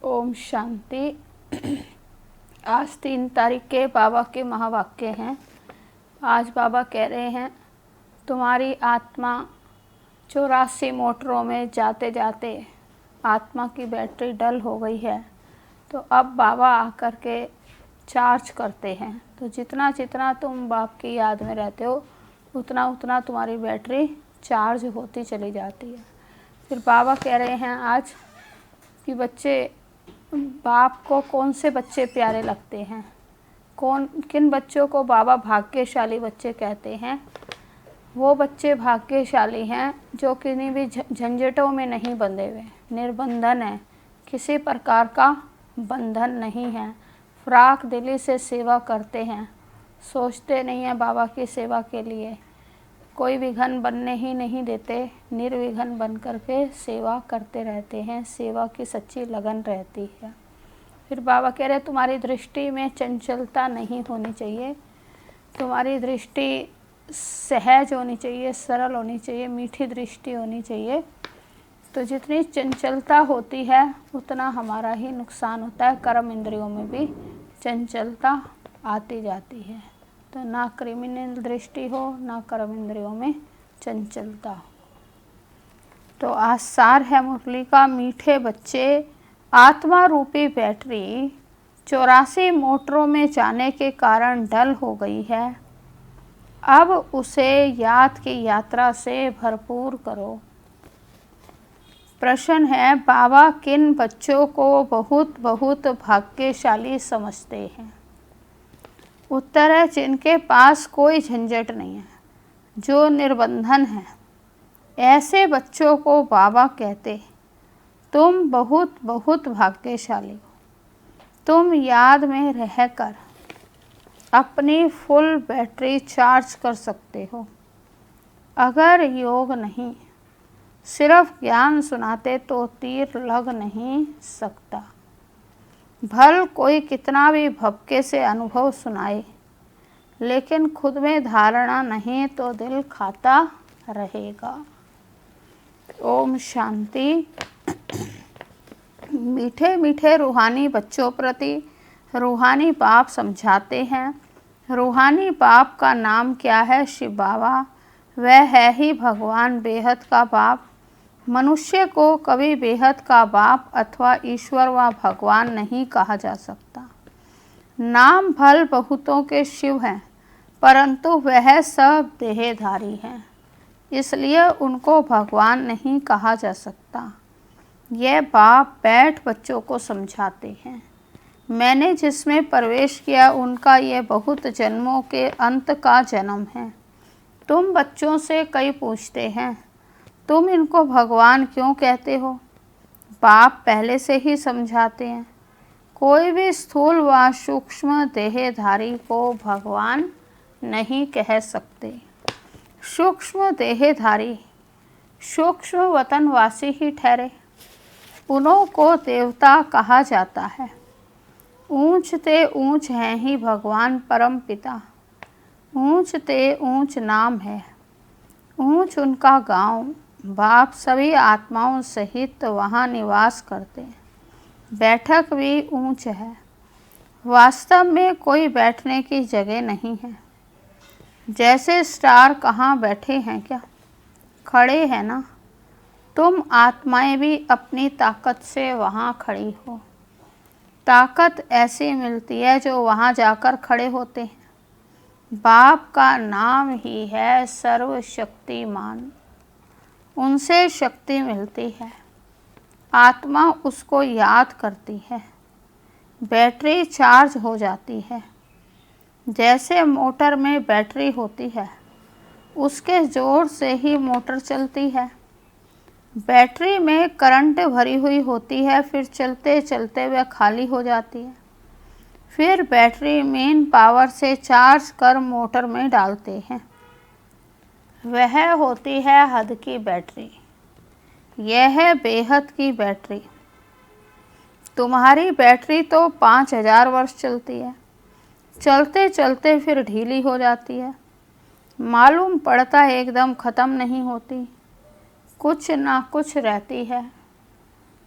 ओम शांति। आज 3 तारीख के बाबा के महावाक्य हैं। आज बाबा कह रहे हैं, तुम्हारी आत्मा 84 मोटरों में जाते जाते आत्मा की बैटरी डल हो गई है, तो अब बाबा आकर के चार्ज करते हैं। तो जितना जितना तुम बाप की याद में रहते हो, उतना उतना तुम्हारी बैटरी चार्ज होती चली जाती है। फिर बाबा कह रहे हैं आज कि बच्चे, बाप को कौन से बच्चे प्यारे लगते हैं, किन बच्चों को बाबा भाग्यशाली बच्चे कहते हैं। वो बच्चे भाग्यशाली हैं जो किन्हीं भी झंझटों में नहीं बंधे हुए, निर्बंधन है, किसी प्रकार का बंधन नहीं है, फ्राक दिली से सेवा करते हैं, सोचते नहीं हैं बाबा की सेवा के लिए, कोई विघन बनने ही नहीं देते, निर्विघन बन करके सेवा करते रहते हैं, सेवा की सच्ची लगन रहती है। फिर बाबा कह रहे तुम्हारी दृष्टि में चंचलता नहीं होनी चाहिए, तुम्हारी दृष्टि सहज होनी चाहिए, सरल होनी चाहिए, मीठी दृष्टि होनी चाहिए। तो जितनी चंचलता होती है उतना हमारा ही नुकसान होता है। कर्म इंद्रियों में भी चंचलता आती जाती है, तो ना क्रिमिनल दृष्टि हो, ना कर्म इंद्रियों में चंचलता हो। तो आज सार है मुरली का, मीठे बच्चे, आत्मा रूपी बैटरी 84 मोटरों में जाने के कारण डल हो गई है। अब उसे याद की यात्रा से भरपूर करो। प्रश्न है, बाबा किन बच्चों को बहुत बहुत भाग्यशाली समझते हैं? उत्तर है, जिनके पास कोई झंझट नहीं है, जो निर्बंधन है, ऐसे बच्चों को बाबा कहते तुम बहुत बहुत भाग्यशाली हो। तुम याद में रहकर अपनी फुल बैटरी चार्ज कर सकते हो। अगर योग नहीं, सिर्फ ज्ञान सुनाते तो तीर लग नहीं सकता। भल कोई कितना भी भपके से अनुभव सुनाए, लेकिन खुद में धारणा नहीं तो दिल खाता रहेगा। ओम शांति। मीठे मीठे रूहानी बच्चों प्रति रूहानी बाप समझाते हैं। रूहानी बाप का नाम क्या है? शिव बाबा। वह है ही भगवान, बेहद का बाप। मनुष्य को कभी बेहद का बाप अथवा ईश्वर व भगवान नहीं कहा जा सकता। नाम भल बहुतों के शिव हैं, परंतु वह सब देहधारी हैं, इसलिए उनको भगवान नहीं कहा जा सकता। यह बाप बैठ बच्चों को समझाते हैं। मैंने जिसमें प्रवेश किया उनका ये बहुत जन्मों के अंत का जन्म है। तुम बच्चों से कई पूछते हैं, तुम इनको भगवान क्यों कहते हो? बाप पहले से ही समझाते हैं, कोई भी स्थूल व सूक्ष्म देहधारी को भगवान नहीं कह सकते। सूक्ष्म देहधारी सूक्ष्म वतनवासी ही ठहरे, उन्हों को देवता कहा जाता है। ऊंच ते ऊंच हैं ही भगवान परम पिता, ऊंच ते ऊंच नाम है, ऊंच उनका गांव। बाप सभी आत्माओं सहित वहाँ निवास करते हैं। बैठक भी ऊंच है, वास्तव में कोई बैठने की जगह नहीं है। जैसे स्टार कहाँ बैठे हैं क्या? खड़े हैं ना। तुम आत्माएं भी अपनी ताकत से वहाँ खड़ी हो। ताकत ऐसी मिलती है जो वहाँ जाकर खड़े होते हैं। बाप का नाम ही है सर्वशक्तिमान, उनसे शक्ति मिलती है। आत्मा उसको याद करती है, बैटरी चार्ज हो जाती है। जैसे मोटर में बैटरी होती है, उसके जोर से ही मोटर चलती है। बैटरी में करंट भरी हुई होती है, फिर चलते चलते वह खाली हो जाती है। फिर बैटरी मेन पावर से चार्ज कर मोटर में डालते हैं, वह होती है हद की बैटरी। यह है बेहद की बैटरी। तुम्हारी बैटरी तो 5000 वर्ष चलती है, चलते चलते फिर ढीली हो जाती है, मालूम पड़ता है एकदम ख़त्म नहीं होती, कुछ ना कुछ रहती है।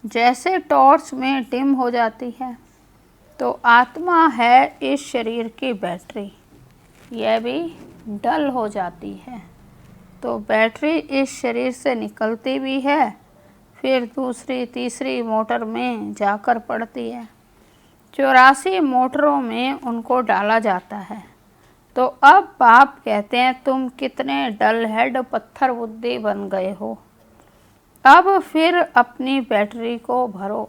जैसे टॉर्च में डिम हो जाती है, तो आत्मा है इस शरीर की बैटरी, यह भी डल हो जाती है। तो बैटरी इस शरीर से निकलती भी है, फिर दूसरी तीसरी मोटर में जाकर पड़ती है। 84 मोटरों में उनको डाला जाता है। तो अब बाप कहते हैं तुम कितने डल हेड पत्थर बुद्धि बन गए हो, अब फिर अपनी बैटरी को भरो।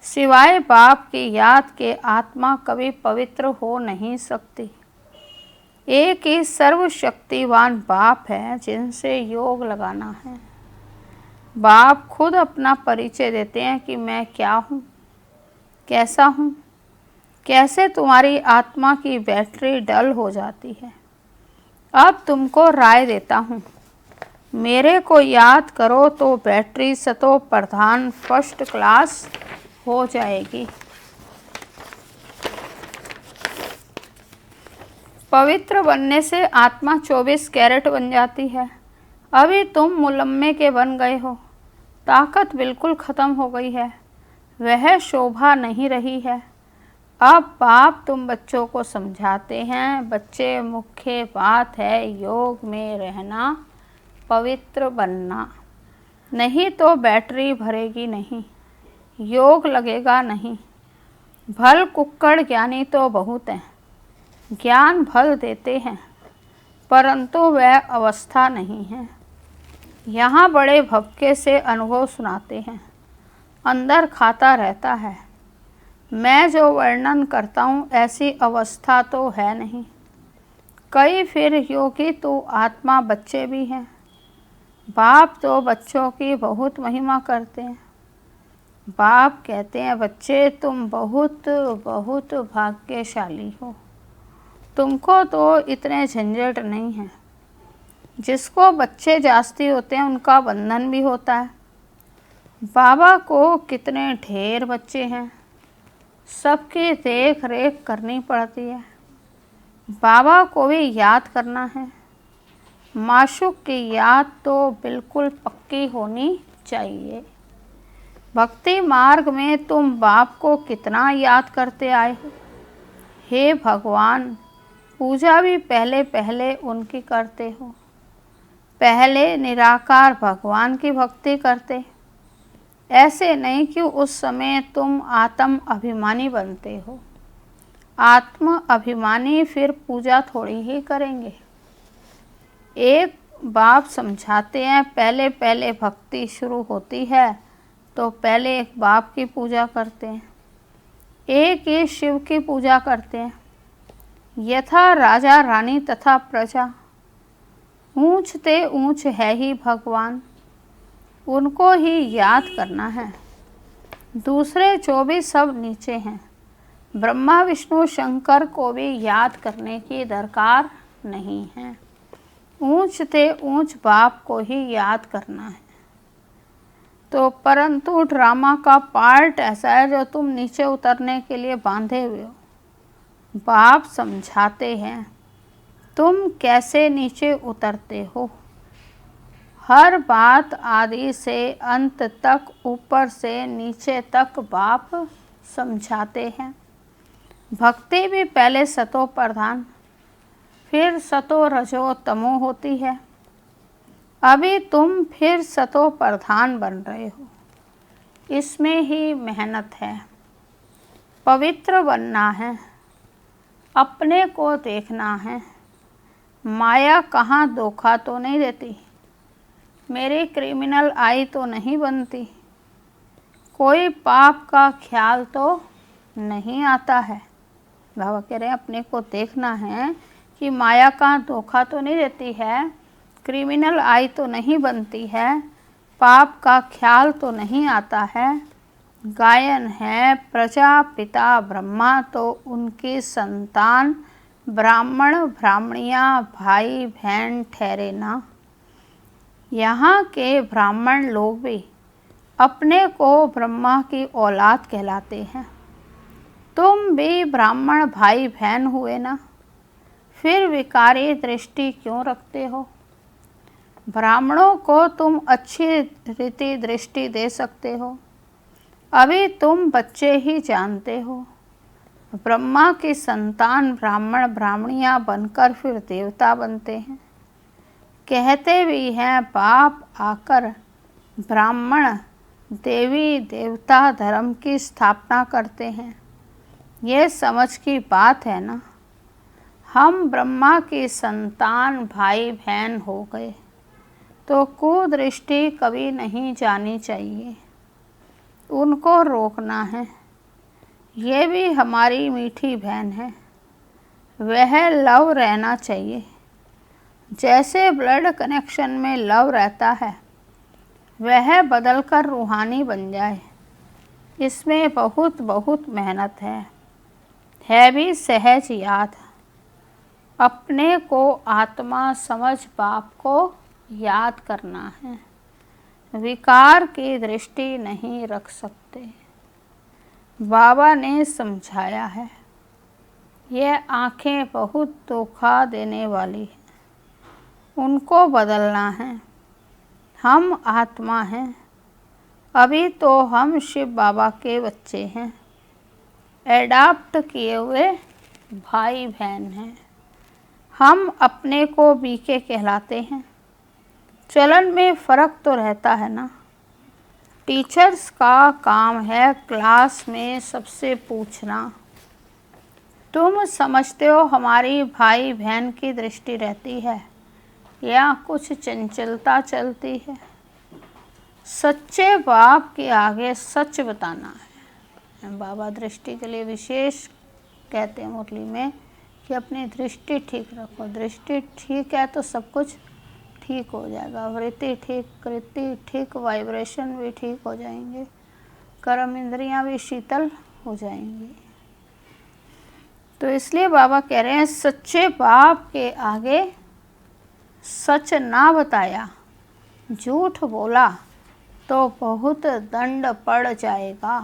सिवाय बाप की याद के आत्मा कभी पवित्र हो नहीं सकती। एक ही सर्वशक्तिवान बाप है जिनसे योग लगाना है। बाप खुद अपना परिचय देते हैं कि मैं क्या हूँ, कैसा हूँ, कैसे तुम्हारी आत्मा की बैटरी डल हो जाती है। अब तुमको राय देता हूँ, मेरे को याद करो तो बैटरी सतो प्रधान फर्स्ट क्लास हो जाएगी। पवित्र बनने से आत्मा 24 कैरेट बन जाती है। अभी तुम मुलम्मे के बन गए हो, ताकत बिल्कुल ख़त्म हो गई है, वह शोभा नहीं रही है। अब बाप तुम बच्चों को समझाते हैं, बच्चे मुख्य बात है योग में रहना, पवित्र बनना, नहीं तो बैटरी भरेगी नहीं, योग लगेगा नहीं। भल कुक्कड़ ज्ञानी तो बहुत हैं, ज्ञान भल देते हैं, परंतु वह अवस्था नहीं है। यहाँ बड़े भपके से अनुभव सुनाते हैं, अंदर खाता रहता है। मैं जो वर्णन करता हूँ ऐसी अवस्था तो है नहीं। कई फिर योगी तो आत्मा बच्चे भी हैं। बाप तो बच्चों की बहुत महिमा करते हैं। बाप कहते हैं बच्चे तुम बहुत बहुत भाग्यशाली हो, तुमको तो इतने झंझट नहीं है। जिसको बच्चे जास्ती होते हैं उनका बंधन भी होता है। बाबा को कितने ढेर बच्चे हैं, सबकी देख रेख करनी पड़ती है। बाबा को भी याद करना है। माशूक की याद तो बिल्कुल पक्की होनी चाहिए। भक्ति मार्ग में तुम बाप को कितना याद करते आए हो। हे भगवान, पूजा भी पहले पहले उनकी करते हो, पहले निराकार भगवान की भक्ति करते। ऐसे नहीं कि उस समय तुम आत्म अभिमानी बनते हो। आत्म अभिमानी फिर पूजा थोड़ी ही करेंगे। एक बाप समझाते हैं पहले पहले भक्ति शुरू होती है तो पहले एक बाप की पूजा करते हैं, एक ही शिव की पूजा करते हैं। यथा राजा रानी तथा प्रजा, ऊंच ते ऊंच है ही भगवान, उनको ही याद करना है। दूसरे जो भी सब नीचे हैं, ब्रह्मा विष्णु शंकर को भी याद करने की दरकार नहीं है। ऊंच ते ऊंच बाप को ही याद करना है। तो परंतु ड्रामा का पार्ट ऐसा है जो तुम नीचे उतरने के लिए बांधे हुए हो। बाप समझाते हैं तुम कैसे नीचे उतरते हो। हर बात आदि से अंत तक, ऊपर से नीचे तक बाप समझाते हैं। भक्ति भी पहले सतो प्रधान, फिर सतो रजो तमो होती है। अभी तुम फिर सतो प्रधान बन रहे हो, इसमें ही मेहनत है। पवित्र बनना है, अपने को देखना है। माया कहाँ धोखा तो नहीं देती, मेरी क्रिमिनल आई तो नहीं बनती, कोई पाप का ख्याल तो नहीं आता है। बाबा कह रहे हैं अपने को देखना है कि माया का धोखा तो नहीं देती है, क्रिमिनल आई तो नहीं बनती है, पाप का ख्याल तो नहीं आता है। गायन है प्रजापिता ब्रह्मा तो उनकी संतान ब्राह्मण ब्राह्मणियाँ भाई बहन ठहरे ना। यहाँ के ब्राह्मण लोग भी अपने को ब्रह्मा की औलाद कहलाते हैं। तुम भी ब्राह्मण भाई बहन हुए ना, फिर विकारी दृष्टि क्यों रखते हो। ब्राह्मणों को तुम अच्छी रीति दृष्टि दे सकते हो, अभी तुम बच्चे ही जानते हो। ब्रह्मा की संतान ब्राह्मण ब्राह्मणियाँ बनकर फिर देवता बनते हैं। कहते भी हैं बाप आकर ब्राह्मण देवी देवता धर्म की स्थापना करते हैं। ये समझ की बात है ना। हम ब्रह्मा की संतान भाई बहन हो गए तो कुदृष्टि कभी नहीं जानी चाहिए, उनको रोकना है। ये भी हमारी मीठी बहन है, वह लव रहना चाहिए। जैसे ब्लड कनेक्शन में लव रहता है वह बदलकर रूहानी बन जाए, इसमें बहुत बहुत मेहनत है भी सहज याद। अपने को आत्मा समझ बाप को याद करना है, विकार की दृष्टि नहीं रख सकते। बाबा ने समझाया है यह आँखें बहुत धोखा देने वाली हैं, उनको बदलना है। हम आत्मा हैं, अभी तो हम शिव बाबा के बच्चे हैं, एडाप्ट किए हुए भाई बहन हैं। हम अपने को बीके कहलाते हैं। चलन में फ़र्क तो रहता है ना। टीचर्स का काम है क्लास में सबसे पूछना, तुम समझते हो हमारी भाई बहन की दृष्टि रहती है या कुछ चंचलता चलती है। सच्चे बाप के आगे सच बताना है। बाबा दृष्टि के लिए विशेष कहते हैं मुरली में कि अपनी दृष्टि ठीक रखो। दृष्टि ठीक है तो सब कुछ ठीक हो जाएगा। वृत्ति ठीक, कृति ठीक, वाइब्रेशन भी ठीक हो जाएंगे, कर्म इंद्रियां भी शीतल हो जाएंगी। तो इसलिए बाबा कह रहे हैं सच्चे बाप के आगे सच ना बताया, झूठ बोला तो बहुत दंड पड़ जाएगा।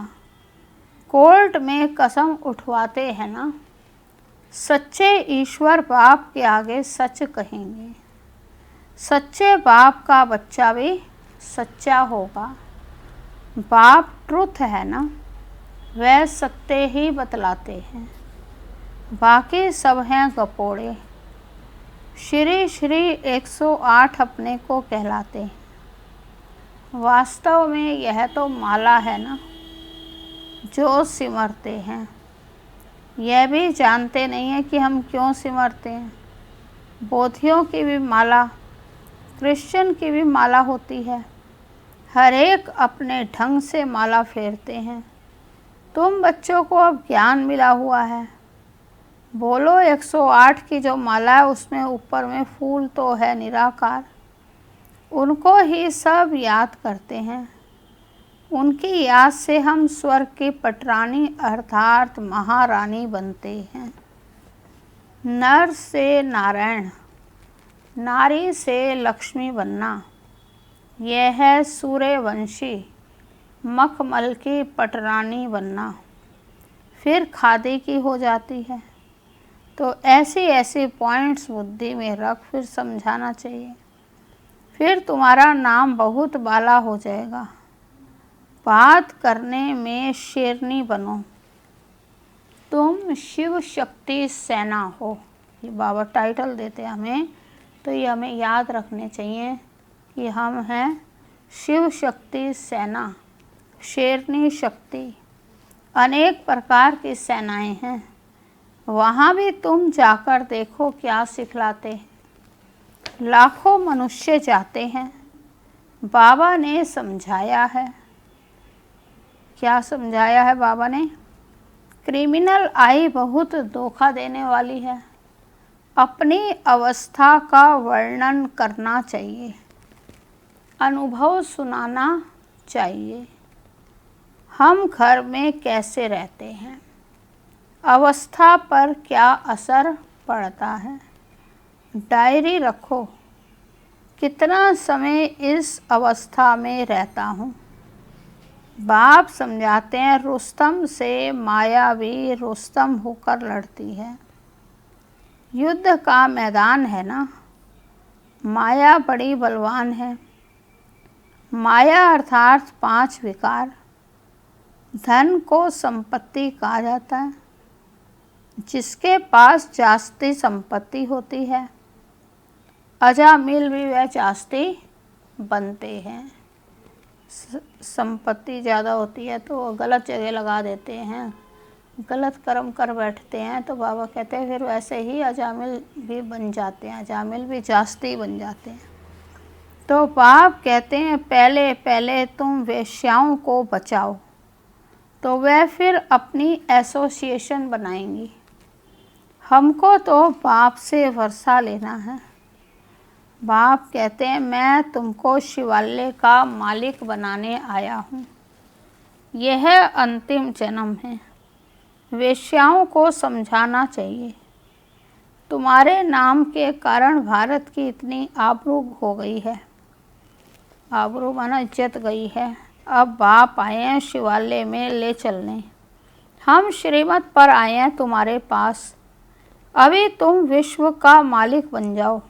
कोर्ट में कसम उठवाते हैं ना, सच्चे ईश्वर बाप के आगे सच कहेंगे। सच्चे बाप का बच्चा भी सच्चा होगा। बाप ट्रुथ है ना, वह सत्य ही बतलाते हैं, बाकी सब हैं गपोड़े। श्री श्री 108 अपने को कहलाते हैं। वास्तव में यह तो माला है ना जो सिमरते हैं। यह भी जानते नहीं है कि हम क्यों सिमरते हैं। बोधियों की भी माला, क्रिश्चियन की भी माला होती है। हर एक अपने ढंग से माला फेरते हैं। तुम बच्चों को अब ज्ञान मिला हुआ है। बोलो 108 की जो माला है उसमें ऊपर में फूल तो है निराकार, उनको ही सब याद करते हैं। उनकी याद से हम स्वर्ग की पटरानी अर्थात महारानी बनते हैं। नर से नारायण, नारी से लक्ष्मी बनना, यह है सूर्यवंशी मखमल की पटरानी बनना, फिर खादी की हो जाती है। तो ऐसी ऐसी पॉइंट्स बुद्धि में रख फिर समझाना चाहिए, फिर तुम्हारा नाम बहुत बाला हो जाएगा। बात करने में शेरनी बनो, तुम शिव शक्ति सेना हो। ये बाबा टाइटल देते हैं हमें, तो ये हमें याद रखने चाहिए कि हम हैं शिव शक्ति सेना, शेरनी शक्ति। अनेक प्रकार की सेनाएं हैं, वहाँ भी तुम जाकर देखो क्या सिखलाते हैं। लाखों मनुष्य जाते हैं, बाबा ने समझाया है। क्या समझाया है बाबा ने? क्रिमिनल आई बहुत धोखा देने वाली है। अपनी अवस्था का वर्णन करना चाहिए, अनुभव सुनाना चाहिए। हम घर में कैसे रहते हैं, अवस्था पर क्या असर पड़ता है। डायरी रखो, कितना समय इस अवस्था में रहता हूँ। बाप समझाते हैं रुस्तम से मायावी रुस्तम होकर लड़ती है। युद्ध का मैदान है ना, माया बड़ी बलवान है। माया अर्थात 5 विकार, धन को संपत्ति कहा जाता है। जिसके पास जास्ती संपत्ति होती है, अजामिल भी वह जास्ती बनते हैं। संपत्ति ज़्यादा होती है तो गलत जगह लगा देते हैं, गलत कर्म कर बैठते हैं, तो बाबा कहते हैं फिर वैसे ही अजामिल भी बन जाते हैं, अजामिल भी जास्ती बन जाते हैं। तो बाप कहते हैं पहले पहले तुम वेश्याओं को बचाओ, तो वह फिर अपनी एसोसिएशन बनाएंगी। हमको तो बाप से वर्षा लेना है। बाप कहते हैं मैं तुमको शिवालय का मालिक बनाने आया हूँ, यह अंतिम जन्म है। वेश्याओं को समझाना चाहिए, तुम्हारे नाम के कारण भारत की इतनी आबरू हो गई है, आबरू माना इज्जत गई है। अब बाप आए हैं शिवालय में ले चलने, हम श्रीमत पर आए हैं तुम्हारे पास। अभी तुम विश्व का मालिक बन जाओ,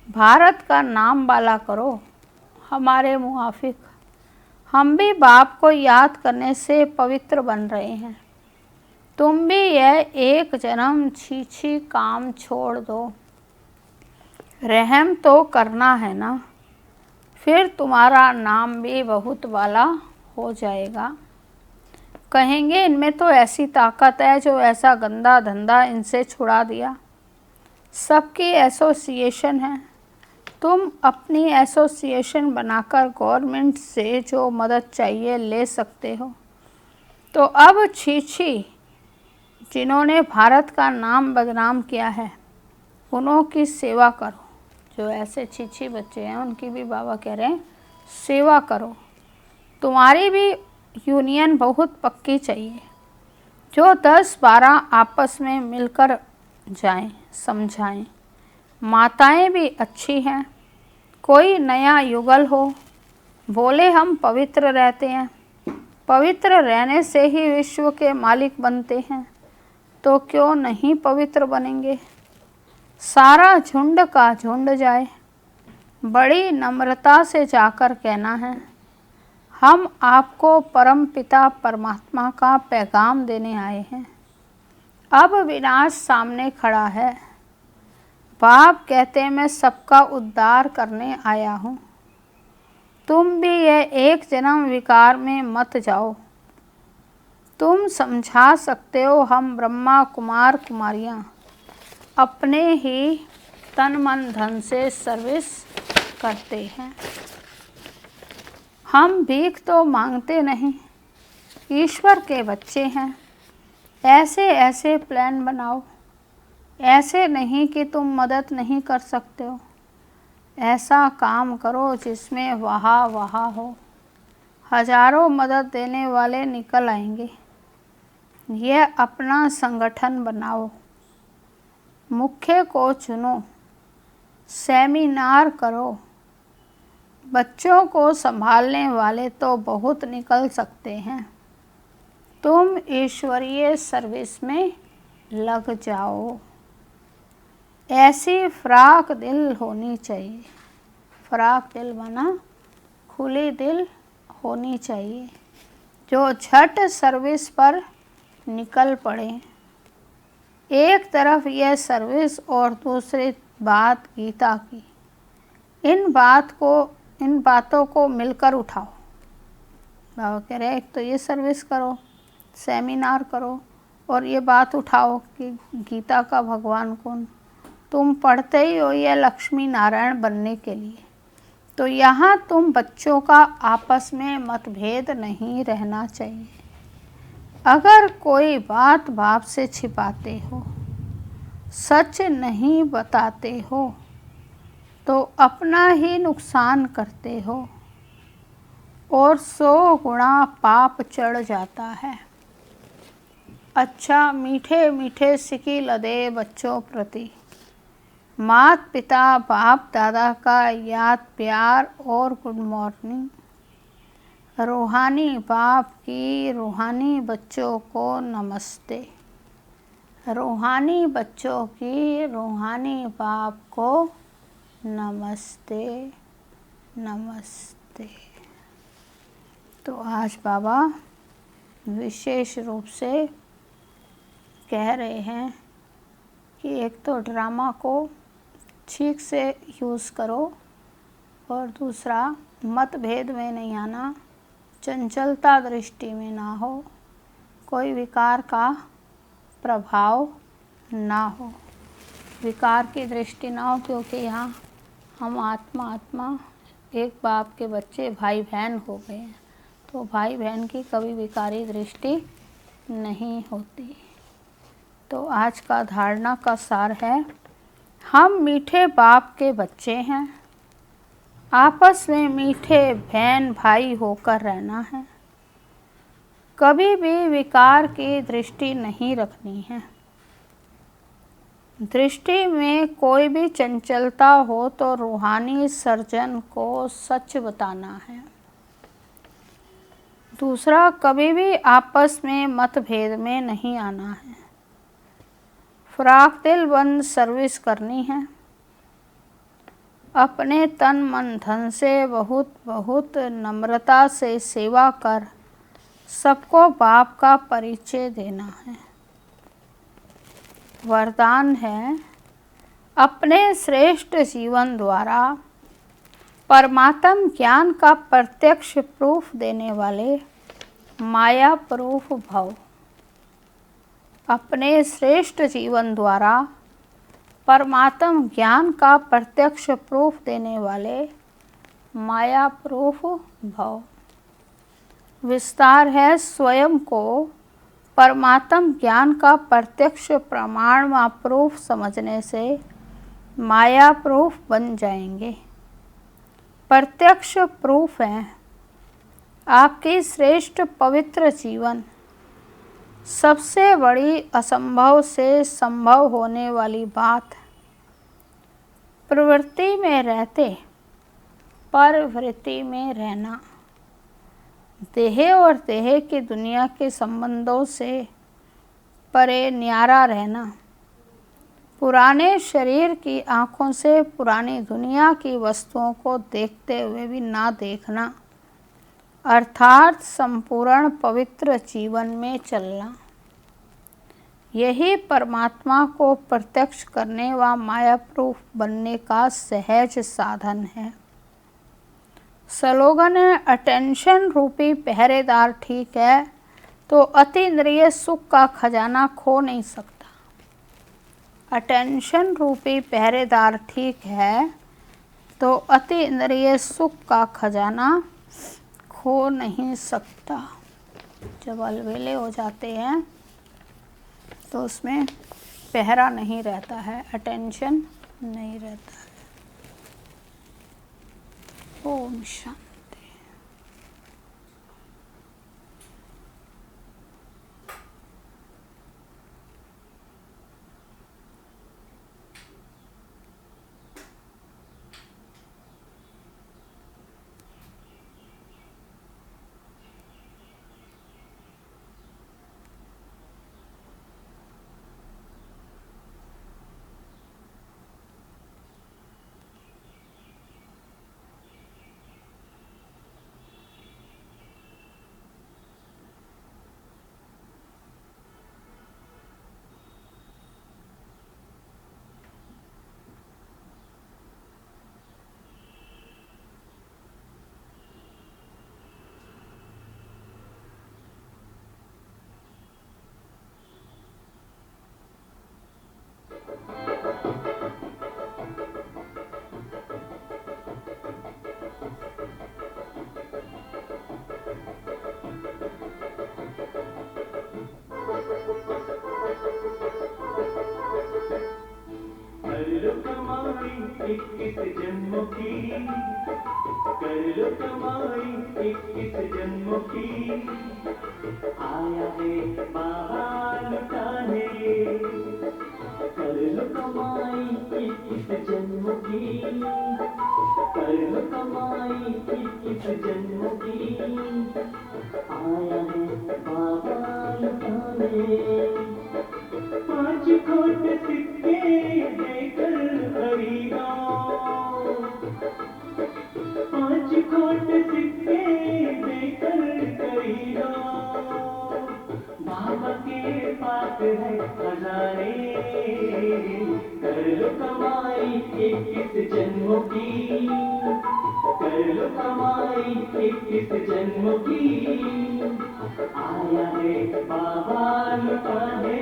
भारत का नाम वाला करो हमारे मुआफिक। हम भी बाप को याद करने से पवित्र बन रहे हैं। तुम भी यह एक जन्म छी काम छोड़ दो, रहम तो करना है ना, फिर तुम्हारा नाम भी बहुत वाला हो जाएगा। कहेंगे इनमें तो ऐसी ताकत है जो ऐसा गंदा धंधा इनसे छुड़ा दिया। सबकी एसोसिएशन है, तुम अपनी एसोसिएशन बनाकर गवर्नमेंट से जो मदद चाहिए ले सकते हो। तो अब छी जिन्होंने भारत का नाम बदनाम किया है उन्हों की सेवा करो। जो ऐसे छी बच्चे हैं उनकी भी बाबा कह रहे हैं सेवा करो। तुम्हारी भी यूनियन बहुत पक्की चाहिए, जो 10-12 आपस में मिलकर जाएं, समझाएं। माताएं भी अच्छी हैं, कोई नया युगल हो बोले हम पवित्र रहते हैं, पवित्र रहने से ही विश्व के मालिक बनते हैं, तो क्यों नहीं पवित्र बनेंगे। सारा झुंड का झुंड जाए, बड़ी नम्रता से जाकर कहना है हम आपको परम पिता परमात्मा का पैगाम देने आए हैं। अब विनाश सामने खड़ा है। बाप कहते हैं मैं सबका उद्धार करने आया हूँ, तुम भी यह एक जन्म विकार में मत जाओ। तुम समझा सकते हो हम ब्रह्मा कुमार कुमारियाँ अपने ही तन मन धन से सर्विस करते हैं। हम भीख तो मांगते नहीं, ईश्वर के बच्चे हैं। ऐसे ऐसे प्लान बनाओ, ऐसे नहीं कि तुम मदद नहीं कर सकते हो। ऐसा काम करो जिसमें वहा वहा हो, हजारों मदद देने वाले निकल आएंगे। यह अपना संगठन बनाओ, मुख्य को चुनो, सेमिनार करो। बच्चों को संभालने वाले तो बहुत निकल सकते हैं, तुम ईश्वरीय सर्विस में लग जाओ। ऐसी फ्राक दिल होनी चाहिए, फ्राक दिल माना खुली दिल होनी चाहिए, जो झट सर्विस पर निकल पड़े। एक तरफ यह सर्विस और दूसरी बात गीता की। इन बातों को मिलकर उठाओ। बाबा कह रहे एक तो ये सर्विस करो, सेमिनार करो, और ये बात उठाओ कि गीता का भगवान कौन। तुम पढ़ते ही हो ये लक्ष्मी नारायण बनने के लिए, तो यहाँ तुम बच्चों का आपस में मतभेद नहीं रहना चाहिए। अगर कोई बात बाप से छिपाते हो, सच नहीं बताते हो, तो अपना ही नुकसान करते हो और 100 गुना पाप चढ़ जाता है। अच्छा मीठे मीठे सिकी लदे बच्चों प्रति मात पिता बाप दादा का याद प्यार और गुड मॉर्निंग। रूहानी बाप की रूहानी बच्चों को नमस्ते। रूहानी बच्चों की रूहानी बाप को नमस्ते नमस्ते। तो आज बाबा विशेष रूप से कह रहे हैं कि एक तो ड्रामा को ठीक से यूज़ करो और दूसरा मतभेद में नहीं आना, चंचलता दृष्टि में ना हो, कोई विकार का प्रभाव ना हो, विकार की दृष्टि ना हो, क्योंकि यहाँ हम आत्मा एक बाप के बच्चे भाई बहन हो गए हैं, तो भाई बहन की कभी विकारी दृष्टि नहीं होती। तो आज का धारणा का सार है, हम मीठे बाप के बच्चे हैं, आपस में मीठे बहन भाई होकर रहना है, कभी भी विकार की दृष्टि नहीं रखनी है। दृष्टि में कोई भी चंचलता हो तो रूहानी सर्जन को सच बताना है। दूसरा, कभी भी आपस में मतभेद में नहीं आना है, फ्राक दिल बंद सर्विस करनी है, अपने तन मन धन से बहुत नम्रता से सेवा कर सबको बाप का परिचय देना है। वरदान है, अपने श्रेष्ठ जीवन द्वारा परमात्म ज्ञान का प्रत्यक्ष प्रूफ देने वाले माया प्रूफ भव। अपने श्रेष्ठ जीवन द्वारा परमात्म ज्ञान का प्रत्यक्ष प्रूफ देने वाले माया प्रूफ भव। विस्तार है, स्वयं को परमात्म ज्ञान का प्रत्यक्ष प्रमाण व प्रूफ समझने से माया प्रूफ बन जाएंगे। प्रत्यक्ष प्रूफ है, आपकी श्रेष्ठ पवित्र जीवन सबसे बड़ी असंभव से संभव होने वाली बात, प्रवृत्ति में रहते परवृत्ति में रहना, देह और देह की दुनिया के संबंधों से परे न्यारा रहना, पुराने शरीर की आँखों से पुरानी दुनिया की वस्तुओं को देखते हुए भी ना देखना, अर्थात संपूर्ण पवित्र जीवन में चलना, यही परमात्मा को प्रत्यक्ष करने व माया प्रूफ बनने का सहज साधन है। स्लोगन है, अटेंशन रूपी पहरेदार ठीक है तो अति इंद्रिय सुख का खजाना खो नहीं सकता। अटेंशन रूपी पहरेदार ठीक है तो अति इंद्रिय सुख का खजाना खो नहीं सकता। जब अलवेले हो जाते हैं तो उसमें पहरा नहीं रहता है, अटेंशन नहीं रहता है। ओम शांति। कमाई 21 जन्मों की, कर लो कमाई 21 जन्मों की, आया है बाबा लुटाने। कर लो कमाई 21 जन्मों की, कर लो कमाई 21 जन्मों की, आया है बाबा लुटाने। 5 खोट सिक्के देकर खरीदा, 5 खोट सिक्के देकर खरीदा, इक्कीस जन्मों की, कर लो कमाई इक्कीस जन्मों की, आया है बाबा लुटाने।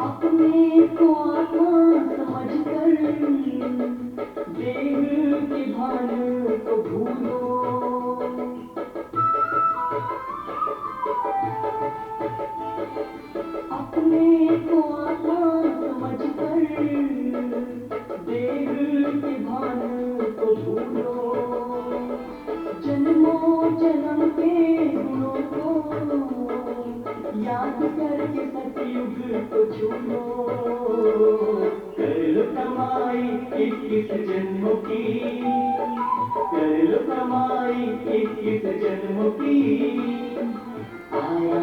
अपने को आत्मा समझकर देह के भान को भूलो, अपने को आत्मा समझकर देह के भान को भूलो, जन्मों जन्म के गुणों को याद करके सतयुग को छूलो, कर लो कमाई इक्कीस जन्मों की, कर लो कमाई इक्कीस जन्मों की, आया